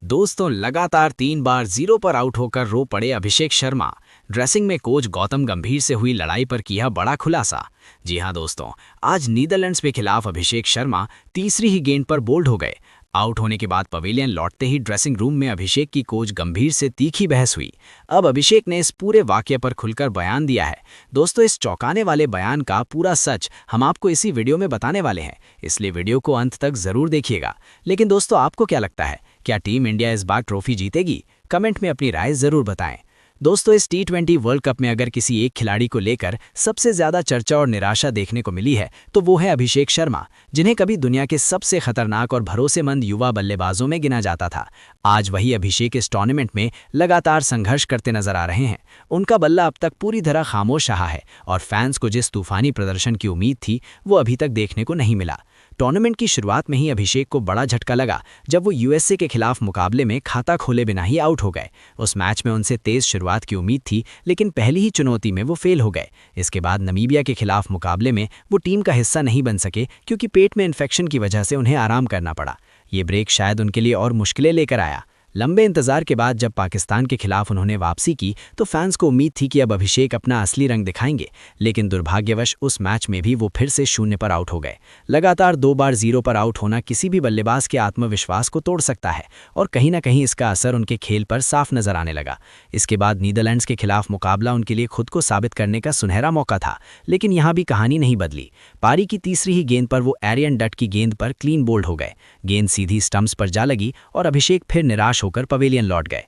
दोस्तों, लगातार 3 बार 0 पर आउट होकर रो पड़े अभिषेक शर्मा। ड्रेसिंग में कोच गौतम गंभीर से हुई लड़ाई पर किया बड़ा खुलासा। जी हां दोस्तों, आज नीदरलैंड्स के खिलाफ अभिषेक शर्मा तीसरी ही गेंद पर बोल्ड हो गए। आउट होने के बाद पवेलियन लौटते ही ड्रेसिंग रूम में अभिषेक की कोच गंभीर से तीखी बहस हुई। अब अभिषेक ने इस पूरे वाकये पर खुलकर बयान दिया है। दोस्तों, इस चौंकाने वाले बयान का पूरा सच हम आपको इसी वीडियो में बताने वाले हैं, इसलिए वीडियो को अंत तक जरूर देखिएगा। लेकिन दोस्तों, आपको क्या लगता है, क्या टीम इंडिया इस बार ट्रॉफी जीतेगी? कमेंट में अपनी राय जरूर बताएं। दोस्तों, इस T20 वर्ल्ड कप में अगर किसी एक खिलाड़ी को लेकर सबसे ज्यादा चर्चा और निराशा देखने को मिली है तो वो है अभिषेक शर्मा, जिन्हें कभी दुनिया के सबसे खतरनाक और भरोसेमंद युवा बल्लेबाजों में गिना जाता था। आज वही अभिषेक इस टूर्नामेंट में लगातार संघर्ष करते नजर आ रहे हैं। उनका बल्ला अब तक पूरी तरह खामोश रहा है और फैंस को जिस तूफानी प्रदर्शन की उम्मीद थी वो अभी तक देखने को नहीं मिला। टूर्नामेंट की शुरुआत में ही अभिषेक को बड़ा झटका लगा जब वो यूएसए के खिलाफ मुकाबले में खाता खोले बिना ही आउट हो गए। उस मैच में उनसे तेज शुरुआत की उम्मीद थी, लेकिन पहली ही चुनौती में वो फेल हो गए। इसके बाद नमीबिया के खिलाफ मुकाबले में वो टीम का हिस्सा नहीं बन सके क्योंकि पेट में इन्फेक्शन की वजह से उन्हें आराम करना पड़ा। ये ब्रेक शायद उनके लिए और मुश्किलें लेकर आया। लंबे इंतजार के बाद जब पाकिस्तान के खिलाफ उन्होंने वापसी की तो फैंस को उम्मीद थी कि अब अभिषेक अपना असली रंग दिखाएंगे, लेकिन दुर्भाग्यवश उस मैच में भी वो फिर से 0 पर आउट हो गए। लगातार 2 बार 0 पर आउट होना किसी भी बल्लेबाज के आत्मविश्वास को तोड़ सकता है और कहीं ना कहीं इसका असर उनके खेल पर साफ नजर आने लगा। इसके बाद नीदरलैंड्स के खिलाफ मुकाबला उनके लिए खुद को साबित करने का सुनहरा मौका था, लेकिन यहाँ भी कहानी नहीं बदली। पारी की तीसरी ही गेंद पर वो एरियन डट की गेंद पर क्लीन बोल्ड हो गए। गेंद सीधी स्टंप्स पर जा लगी और अभिषेक फिर निराश होकर पवेलियन लौट गए।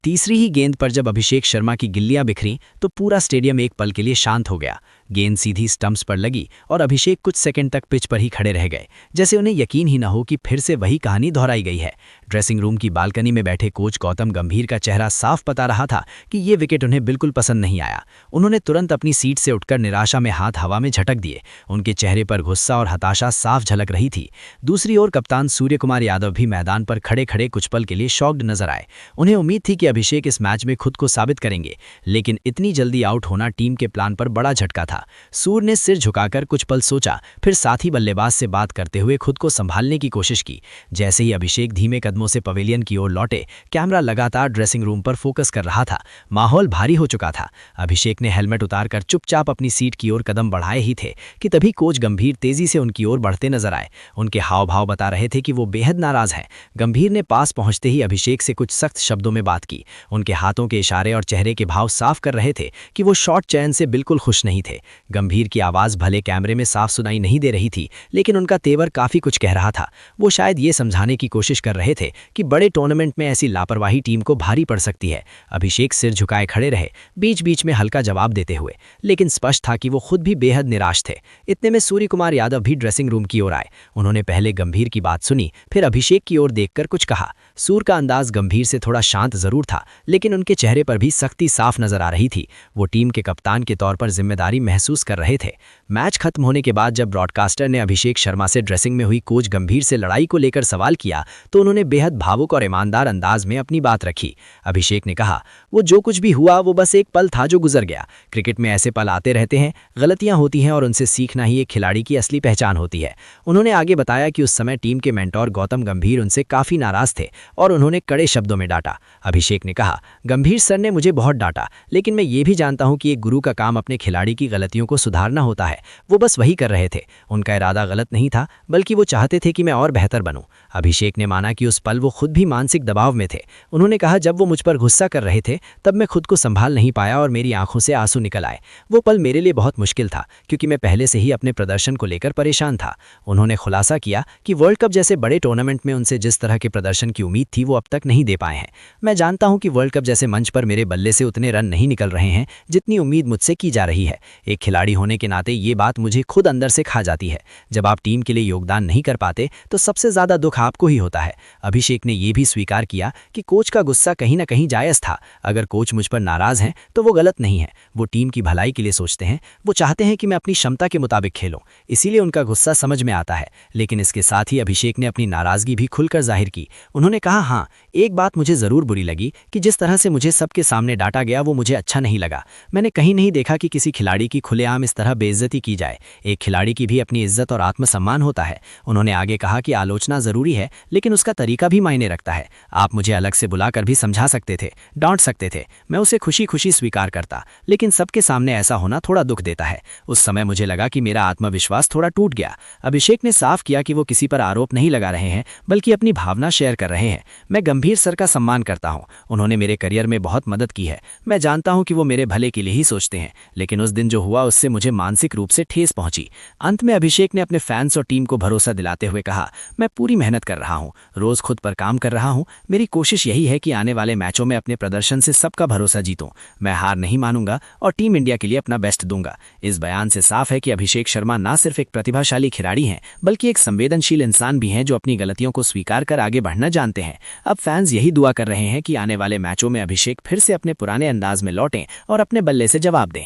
तीसरी ही गेंद पर जब अभिषेक शर्मा की गिल्लियां बिखरी तो पूरा स्टेडियम एक पल के लिए शांत हो गया। गेंद सीधी स्टंप्स पर लगी और अभिषेक कुछ सेकंड तक पिच पर ही खड़े रह गए, जैसे उन्हें यकीन ही न हो कि फिर से वही कहानी दोहराई गई है। ड्रेसिंग रूम की बालकनी में बैठे कोच गौतम गंभीर का चेहरा साफ बता रहा था कि ये विकेट उन्हें बिल्कुल पसंद नहीं आया। उन्होंने तुरंत अपनी सीट से उठकर निराशा में हाथ हवा में झटक दिए। उनके चेहरे पर गुस्सा और हताशा साफ झलक रही थी। दूसरी ओर कप्तान सूर्यकुमार यादव भी मैदान पर खड़े खड़े कुछ पल के लिए शॉक्ड नजर आए। उन्हें उम्मीद थी कि अभिषेक इस मैच में खुद को साबित करेंगे, लेकिन इतनी जल्दी आउट होना टीम के प्लान पर बड़ा झटका था। सूर्य ने सिर झुकाकर कुछ पल सोचा, फिर साथी बल्लेबाज से बात करते हुए खुद को संभालने की कोशिश की। जैसे ही अभिषेक धीमे कदमों से पवेलियन की ओर लौटे, कैमरा लगातार ड्रेसिंग रूम पर फोकस कर रहा था। माहौल भारी हो चुका था। अभिषेक ने हेलमेट उतारकर चुपचाप अपनी सीट की ओर कदम बढ़ाए ही थे कि तभी कोच गंभीर तेजी से उनकी ओर बढ़ते नजर आए। उनके हाव भाव बता रहे थे कि वो बेहद नाराज हैं। गंभीर ने पास पहुंचते ही अभिषेक से कुछ सख्त शब्दों में बात की। उनके हाथों के इशारे और चेहरे के भाव साफ कर रहे थे कि वो शॉट चयन से बिल्कुल खुश नहीं थे। गंभीर की आवाज भले कैमरे में साफ सुनाई नहीं दे रही थी, लेकिन उनका तेवर काफी कुछ कह रहा था। वो शायद ये समझाने की कोशिश कर रहे थे कि बड़े टूर्नामेंट में ऐसी लापरवाही टीम को भारी पड़ सकती है। अभिषेक सिर झुकाए खड़े रहे, बीच बीच में हल्का जवाब देते हुए, लेकिन स्पष्ट था कि वो खुद भी बेहद निराश थे। इतने में सूर्यकुमार यादव भी ड्रेसिंग रूम की ओर आए। उन्होंने पहले गंभीर की बात सुनी, फिर अभिषेक की ओर देखकर कुछ कहा। सूर का अंदाज गंभीर से थोड़ा शांत जरूर था, लेकिन उनके चेहरे पर भी सख्ती साफ नजर आ रही थी। वो टीम के कप्तान के तौर पर जिम्मेदारी महसूस कर रहे थे। मैच खत्म होने के बाद जब ब्रॉडकास्टर ने अभिषेक शर्मा से ड्रेसिंग में हुई कोच गंभीर से लड़ाई को लेकर सवाल किया तो उन्होंने बेहद भावुक और ईमानदार अंदाज में अपनी बात रखी। अभिषेक ने कहा, वो जो कुछ भी हुआ वो बस एक पल था जो गुजर गया। क्रिकेट में ऐसे पल आते रहते हैं, गलतियां होती हैं और उनसे सीखना ही एक खिलाड़ी की असली पहचान होती है। उन्होंने आगे बताया कि उस समय टीम के मेंटोर गौतम गंभीर उनसे काफी नाराज थे और उन्होंने कड़े शब्दों में डांटा। अभिषेक ने कहा, गंभीर सर ने मुझे बहुत डांटा, लेकिन मैं ये भी जानता हूं कि एक गुरु का काम अपने खिलाड़ी की गलतियों को सुधारना होता है। वो बस वही कर रहे थे। उनका इरादा गलत नहीं था, बल्कि वो चाहते थे कि मैं और बेहतर बनूं। अभिषेक ने माना कि उस पल वो खुद भी मानसिक दबाव में थे। उन्होंने कहा, जब वो मुझ पर गुस्सा कर रहे थे तब मैं खुद को संभाल नहीं पाया और मेरी आंखों से आंसू निकल आए। वो पल मेरे लिए बहुत मुश्किल था क्योंकि मैं पहले से ही अपने प्रदर्शन को लेकर परेशान था। उन्होंने खुलासा किया कि वर्ल्ड कप जैसे बड़े टूर्नामेंट में उनसे जिस तरह के प्रदर्शन की उम्मीद थी वो अब तक नहीं दे पाए हैं। मैं जानता हूं कि वर्ल्ड कप जैसे मंच पर मेरे बल्ले से उतने रन नहीं निकल रहे हैं जितनी उम्मीद मुझसे की जा रही है। एक खिलाड़ी होने के नाते ये बात मुझे खुद अंदर से खा जाती है। जब आप टीम के लिए योगदान नहीं कर पाते तो सबसे ज्यादा दुख आपको ही होता है। अभिषेक ने यह भी स्वीकार किया कि कोच का गुस्सा कहीं ना कहीं जायज था। अगर कोच मुझ पर नाराज हैं तो वो गलत नहीं है। वो टीम की भलाई के लिए सोचते हैं। वो चाहते हैं कि मैं अपनी क्षमता के मुताबिक खेलूं, इसीलिए उनका गुस्सा समझ में आता है। लेकिन इसके साथ ही अभिषेक ने अपनी नाराजगी भी खुलकर जाहिर की। उन्होंने कहा, हाँ, एक बात मुझे जरूर बुरी लगी कि जिस तरह से मुझे सबके सामने डांटा गया वो मुझे अच्छा नहीं लगा। मैंने कहीं नहीं देखा कि किसी खिलाड़ी की खुलेआम इस तरह बेइज्जती की जाए। एक खिलाड़ी की भी अपनी इज्जत और आत्मसम्मान होता है। उन्होंने आगे कहा कि आलोचना जरूरी है, लेकिन उसका तरीका तरीका भी मायने रखता है। आप मुझे अलग से बुलाकर भी समझा सकते थे, डांट सकते थे, मैं उसे खुशी खुशी स्वीकार करता, लेकिन सबके सामने ऐसा होना थोड़ा दुख देता है। उस समय मुझे लगा कि मेरा आत्मविश्वास थोड़ा टूट गया। अभिषेक ने साफ किया कि वो किसी पर आरोप नहीं लगा रहे हैं, बल्कि अपनी भावना शेयर कर रहे हैं। मैं गंभीर सर का सम्मान करता हूँ, उन्होंने मेरे करियर में बहुत मदद की है। मैं जानता हूँ कि वो मेरे भले के लिए ही सोचते हैं, लेकिन उस दिन जो हुआ उससे मुझे मानसिक रूप से ठेस पहुंची। अंत में अभिषेक ने अपने फैंस और टीम को भरोसा दिलाते हुए कहा, मैं पूरी मेहनत कर रहा हूँ, रोज खुद पर काम कर रहा हूँ। मेरी कोशिश यही है कि आने वाले मैचों में अपने प्रदर्शन से सबका भरोसा जीतूं। मैं हार नहीं मानूंगा और टीम इंडिया के लिए अपना बेस्ट दूंगा। इस बयान से साफ है कि अभिषेक शर्मा न सिर्फ एक प्रतिभाशाली खिलाड़ी हैं, बल्कि एक संवेदनशील इंसान भी हैं जो अपनी गलतियों को स्वीकार कर आगे बढ़ना जानते हैं। अब फैंस यही दुआ कर रहे हैं कि आने वाले मैचों में अभिषेक फिर से अपने पुराने अंदाज में लौटें और अपने बल्ले से जवाब दें।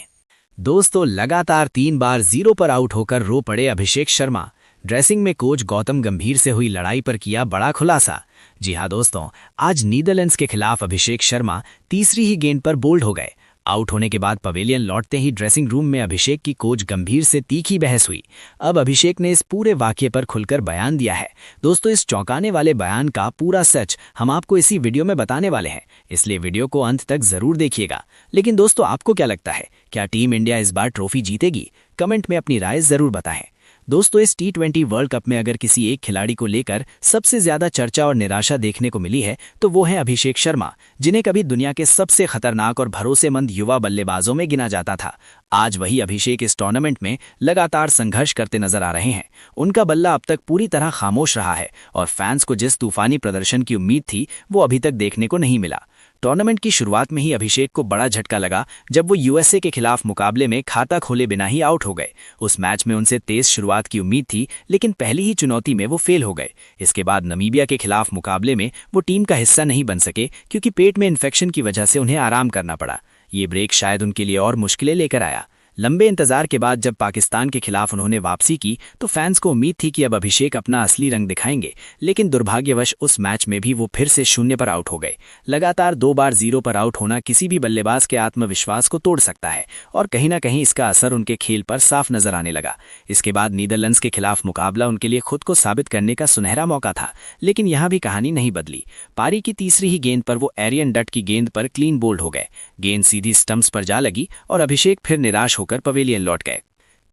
दोस्तों, लगातार 3 बार 0 पर आउट होकर रो पड़े अभिषेक शर्मा। ड्रेसिंग में कोच गौतम गंभीर से हुई लड़ाई पर किया बड़ा खुलासा। जी हां दोस्तों, आज नीदरलैंड्स के खिलाफ अभिषेक शर्मा तीसरी ही गेंद पर बोल्ड हो गए। आउट होने के बाद पवेलियन लौटते ही ड्रेसिंग रूम में अभिषेक की कोच गंभीर से तीखी बहस हुई। अब अभिषेक ने इस पूरे वाकये पर खुलकर बयान दिया है। दोस्तों, इस चौंकाने वाले बयान का पूरा सच हम आपको इसी वीडियो में बताने वाले हैं, इसलिए वीडियो को अंत तक जरूर देखिएगा। लेकिन दोस्तों, आपको क्या लगता है, क्या टीम इंडिया इस बार ट्रॉफी जीतेगी? कमेंट में अपनी राय जरूर बताएं। दोस्तों, इस T20 वर्ल्ड कप में अगर किसी एक खिलाड़ी को लेकर सबसे ज्यादा चर्चा और निराशा देखने को मिली है तो वो है अभिषेक शर्मा, जिन्हें कभी दुनिया के सबसे खतरनाक और भरोसेमंद युवा बल्लेबाजों में गिना जाता था। आज वही अभिषेक इस टूर्नामेंट में लगातार संघर्ष करते नजर आ रहे हैं। उनका बल्ला अब तक पूरी तरह खामोश रहा है और फैंस को जिस तूफानी प्रदर्शन की उम्मीद थी वो अभी तक देखने को नहीं मिला। टूर्नामेंट की शुरुआत में ही अभिषेक को बड़ा झटका लगा जब वो यूएसए के खिलाफ मुकाबले में खाता खोले बिना ही आउट हो गए। उस मैच में उनसे तेज शुरुआत की उम्मीद थी, लेकिन पहली ही चुनौती में वो फेल हो गए। इसके बाद नमीबिया के खिलाफ मुकाबले में वो टीम का हिस्सा नहीं बन सके क्योंकि पेट में इन्फेक्शन की वजह से उन्हें आराम करना पड़ा। ये ब्रेक शायद उनके लिए और मुश्किलें लेकर आया। लंबे इंतजार के बाद जब पाकिस्तान के खिलाफ उन्होंने वापसी की तो फैंस को उम्मीद थी कि अब अभिषेक अपना असली रंग दिखाएंगे, लेकिन दुर्भाग्यवश उस मैच में भी वो फिर से 0 पर आउट हो गए। लगातार 2 बार 0 पर आउट होना किसी भी बल्लेबाज के आत्मविश्वास को तोड़ सकता है और कहीं ना कहीं इसका असर उनके खेल पर साफ नजर आने लगा। इसके बाद नीदरलैंड्स के खिलाफ मुकाबला उनके लिए खुद को साबित करने का सुनहरा मौका था, लेकिन यहाँ भी कहानी नहीं बदली। पारी की तीसरी ही गेंद पर वो एरियन डट की गेंद पर क्लीन बोल्ड हो गए। गेंद सीधी स्टंप्स पर जा लगी और अभिषेक फिर निराश होकर पवेलियन लौट गए।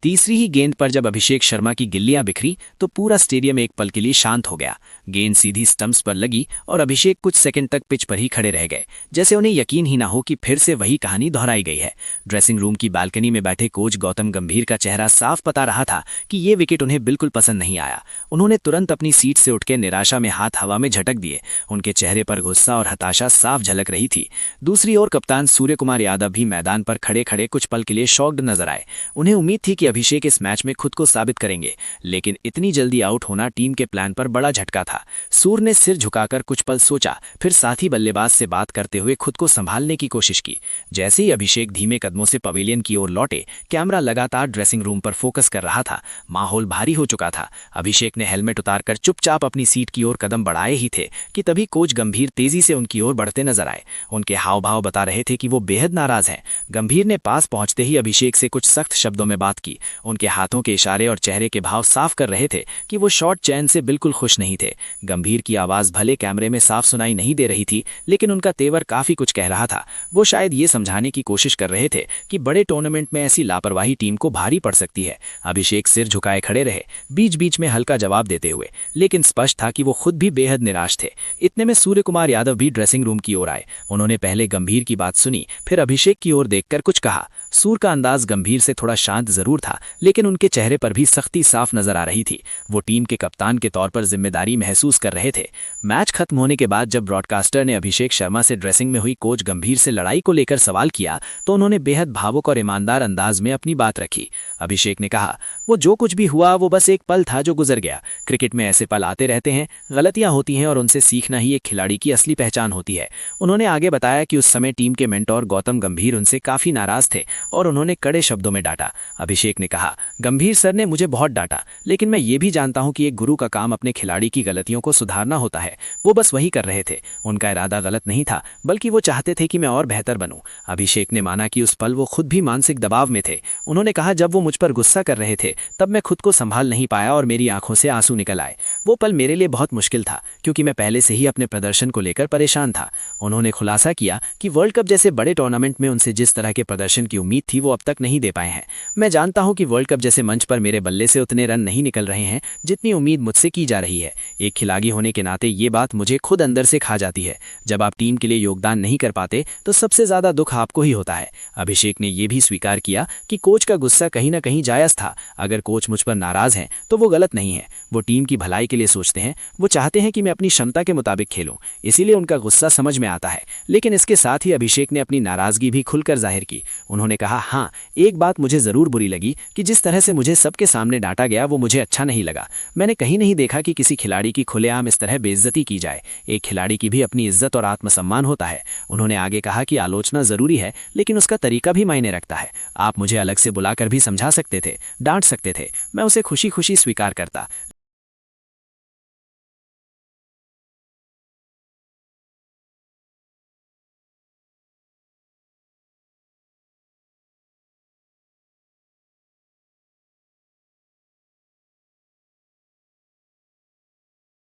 तीसरी ही गेंद पर जब अभिषेक शर्मा की गिल्लियां बिखरी तो पूरा स्टेडियम एक पल के लिए शांत हो गया। गेंद सीधी स्टंप्स पर लगी और अभिषेक कुछ सेकंड तक पिच पर ही खड़े रह गए, जैसे उन्हें यकीन ही ना हो कि फिर से वही कहानी दोहराई गई है। ड्रेसिंग रूम की बालकनी में बैठे कोच गौतम गंभीर का चेहरा साफ बता रहा था कि ये विकेट उन्हें बिल्कुल पसंद नहीं आया। उन्होंने तुरंत अपनी सीट से उठकर निराशा में हाथ हवा में झटक दिए। उनके चेहरे पर गुस्सा और हताशा साफ झलक रही थी। दूसरी ओर कप्तान सूर्यकुमार यादव भी मैदान पर खड़े खड़े कुछ पल के लिए शॉक्ड नजर आए। उन्हें उम्मीद थी कि अभिषेक इस मैच में खुद को साबित करेंगे, लेकिन इतनी जल्दी आउट होना टीम के प्लान पर बड़ा झटका था। सूर्य ने सिर झुकाकर कुछ पल सोचा, फिर साथी बल्लेबाज से बात करते हुए खुद को संभालने की कोशिश की। जैसे ही अभिषेक धीमे कदमों से पवेलियन की ओर लौटे, कैमरा लगातार ड्रेसिंग रूम पर फोकस कर रहा था। माहौल भारी हो चुका था। अभिषेक ने हेलमेट उतारकर चुपचाप अपनी सीट की ओर कदम बढ़ाए ही थे कि तभी कोच गंभीर तेजी से उनकी ओर बढ़ते नजर आए। उनके हाव भाव बता रहे थे कि वो बेहद नाराज हैं। गंभीर ने पास पहुंचते ही अभिषेक से कुछ सख्त शब्दों में बात की। उनके हाथों के इशारे और चेहरे के भाव साफ कर रहे थे कि वो शॉर्ट चैन से बिल्कुल खुश नहीं थे। गंभीर की आवाज भले कैमरे में साफ सुनाई नहीं दे रही थी, लेकिन उनका तेवर काफी कुछ कह रहा था। वो शायद ये समझाने की कोशिश कर रहे थे कि बड़े टूर्नामेंट में ऐसी लापरवाही टीम को भारी पड़ सकती है। अभिषेक सिर झुकाए खड़े रहे, बीच बीच में हल्का जवाब देते हुए, लेकिन स्पष्ट था कि वो खुद भी बेहद निराश थे। इतने में सूर्यकुमार यादव भी ड्रेसिंग रूम की ओर आए। उन्होंने पहले गंभीर की बात सुनी, फिर अभिषेक की ओर देखकर कुछ कहा। सूर्य का अंदाज गंभीर से थोड़ा शांत जरूर था, लेकिन उनके चेहरे पर भी सख्ती साफ नजर आ रही थी। वो टीम के कप्तान के तौर पर जिम्मेदारी महसूस कर रहे थे। मैच खत्म होने के बाद जब ब्रॉडकास्टर ने अभिषेक शर्मा से ड्रेसिंग में हुई कोच गंभीर से लड़ाई को लेकर सवाल किया तो उन्होंने बेहद भावुक और ईमानदार अंदाज में अपनी बात रखी। अभिषेक ने कहा, वो जो कुछ भी हुआ वो बस एक पल था जो गुजर गया। क्रिकेट में ऐसे पल आते रहते हैं, गलतियां होती हैं और उनसे सीखना ही एक खिलाड़ी की असली पहचान होती है। उन्होंने आगे बताया कि उस समय टीम के मेंटोर गौतम गंभीर उनसे काफी नाराज थे और उन्होंने कड़े शब्दों में डांटा। अभिषेक ने कहा, गंभीर सर ने मुझे बहुत डांटा, लेकिन मैं ये भी जानता हूं कि एक गुरु का काम अपने खिलाड़ी की गलतियों को सुधारना होता है। वो बस वही कर रहे थे। उनका इरादा गलत नहीं था, बल्कि वो चाहते थे कि मैं और बेहतर बनूं। अभिषेक ने माना कि उस पल वो खुद भी मानसिक दबाव में थे। उन्होंने कहा, जब वो मुझ पर गुस्सा कर रहे थे तब मैं खुद को संभाल नहीं पाया और मेरी आंखों से आंसू निकल आए। वो पल मेरे लिए बहुत मुश्किल था क्योंकि मैं पहले से ही अपने प्रदर्शन को लेकर परेशान था। उन्होंने खुलासा किया कि वर्ल्ड कप जैसे बड़े टूर्नामेंट में उनसे जिस तरह के प्रदर्शन की उम्मीद थी वो अब तक नहीं दे पाए हैं। मैं जानता हूं कि वर्ल्ड कप जैसे मंच पर मेरे बल्ले से उतने रन नहीं निकल रहे हैं जितनी उम्मीद मुझसे की जा रही है। एक खिलाड़ी होने के नाते ये बात मुझे खुद अंदर से खा जाती है। जब आप टीम के लिए योगदान नहीं कर पाते तो सबसे ज्यादा दुख आपको ही होता है। अभिषेक ने यह भी स्वीकार किया कि कोच का गुस्सा कहीं ना कहीं जायज था। अगर कोच मुझ पर नाराज हैं तो वो गलत नहीं है, वो टीम की भलाई के लिए सोचते हैं। वो चाहते हैं कि मैं अपनी क्षमता के मुताबिक खेलूं, इसीलिए उनका गुस्सा समझ में आता है। लेकिन इसके साथ ही अभिषेक ने अपनी नाराजगी भी खुलकर जाहिर की। उन्होंने कहा, हाँ, एक बात मुझे जरूर बुरी लगी कि जिस तरह से मुझे सबके सामने डांटा गया वो मुझे अच्छा नहीं लगा। मैंने कहीं नहीं देखा कि किसी खिलाड़ी की खुलेआम इस तरह बेइज्जती की जाए। एक खिलाड़ी की भी अपनी इज्जत और आत्मसम्मान होता है। उन्होंने आगे कहा कि आलोचना जरूरी है लेकिन उसका तरीका भी मायने रखता है। आप मुझे अलग से बुलाकर भी समझा सकते थे, डांट सकते थे, मैं उसे खुशी खुशी स्वीकार करता।